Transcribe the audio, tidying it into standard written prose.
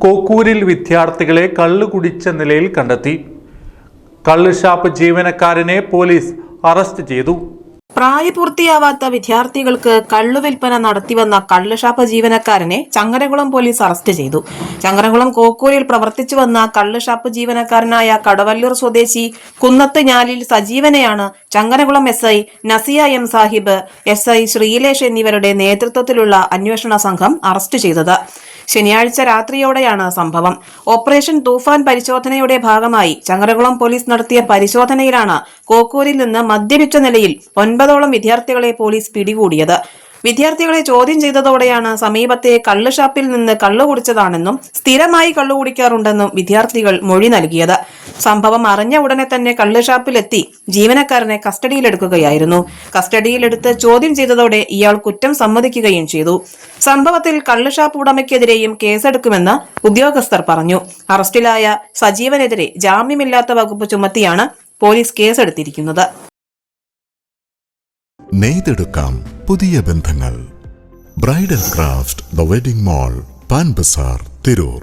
കോക്കൂരിൽ വിദ്യാർത്ഥികളെ കള്ളു കുടിച്ച നിലയിൽ കണ്ടെത്തി. കള്ള് ഷാപ്പ് ജീവനക്കാരനെ പോലീസ് അറസ്റ്റ് ചെയ്തു. പ്രായപൂർത്തിയാവാത്ത വിദ്യാർത്ഥികൾക്ക് കള്ളുവിൽപ്പന നടത്തിവന്ന കള്ളുഷാപ്പ് ജീവനക്കാരനെ ചങ്ങരകുളം പോലീസ് അറസ്റ്റ് ചെയ്തു. ചങ്ങരകുളം കോക്കൂരിൽ പ്രവർത്തിച്ചു വന്ന കള്ളുഷാപ്പ് ജീവനക്കാരനായ കടവല്ലൂർ സ്വദേശി കുന്നത്ത് ഞാലിൽ സജീവനെയാണ് Changaramkulam SI നസിയ M Sahib, SI Sreelesh എന്നിവരുടെ നേതൃത്വത്തിലുള്ള അന്വേഷണ സംഘം അറസ്റ്റ് ചെയ്തത്. ശനിയാഴ്ച രാത്രിയോടെയാണ് സംഭവം. ഓപ്പറേഷൻ തൂഫാൻ പരിശോധനയുടെ ഭാഗമായി ചങ്ങരകുളം പോലീസ് നടത്തിയ പരിശോധനയിലാണ് കോക്കൂരിൽ നിന്ന് മദ്യപിച്ച നിലയിൽ 9ഓളം വിദ്യാർത്ഥികളെ പോലീസ് പിടികൂടിയത്. വിദ്യാർത്ഥികളെ ചോദ്യം ചെയ്തതോടെയാണ് സമീപത്തെ കള്ള് ഷാപ്പിൽ നിന്ന് കള്ളു കുടിച്ചതാണെന്നും സ്ഥിരമായി കള്ളു കുടിക്കാറുണ്ടെന്നും വിദ്യാർത്ഥികൾ മൊഴി നൽകിയത്. സംഭവം അറിഞ്ഞ ഉടനെ തന്നെ കള്ള് ഷാപ്പിലെത്തി ജീവനക്കാരനെ കസ്റ്റഡിയിലെടുക്കുകയായിരുന്നു. കസ്റ്റഡിയിലെടുത്ത് ചോദ്യം ചെയ്തതോടെ ഇയാൾ കുറ്റം സമ്മതിക്കുകയും ചെയ്തു. സംഭവത്തിൽ കള്ള് ഷാപ്പ് ഉടമയ്ക്കെതിരെയും കേസെടുക്കുമെന്ന് ഉദ്യോഗസ്ഥർ പറഞ്ഞു. അറസ്റ്റിലായ സജീവനെതിരെ ജാമ്യമില്ലാത്ത വകുപ്പ് ചുമത്തിയാണ് പോലീസ് കേസെടുത്തിരിക്കുന്നത്. നെയ്തെടുക്കാം പുതിയ ബന്ധങ്ങൾ. Bridal craft the wedding mall, Pan Bazar, Tirur.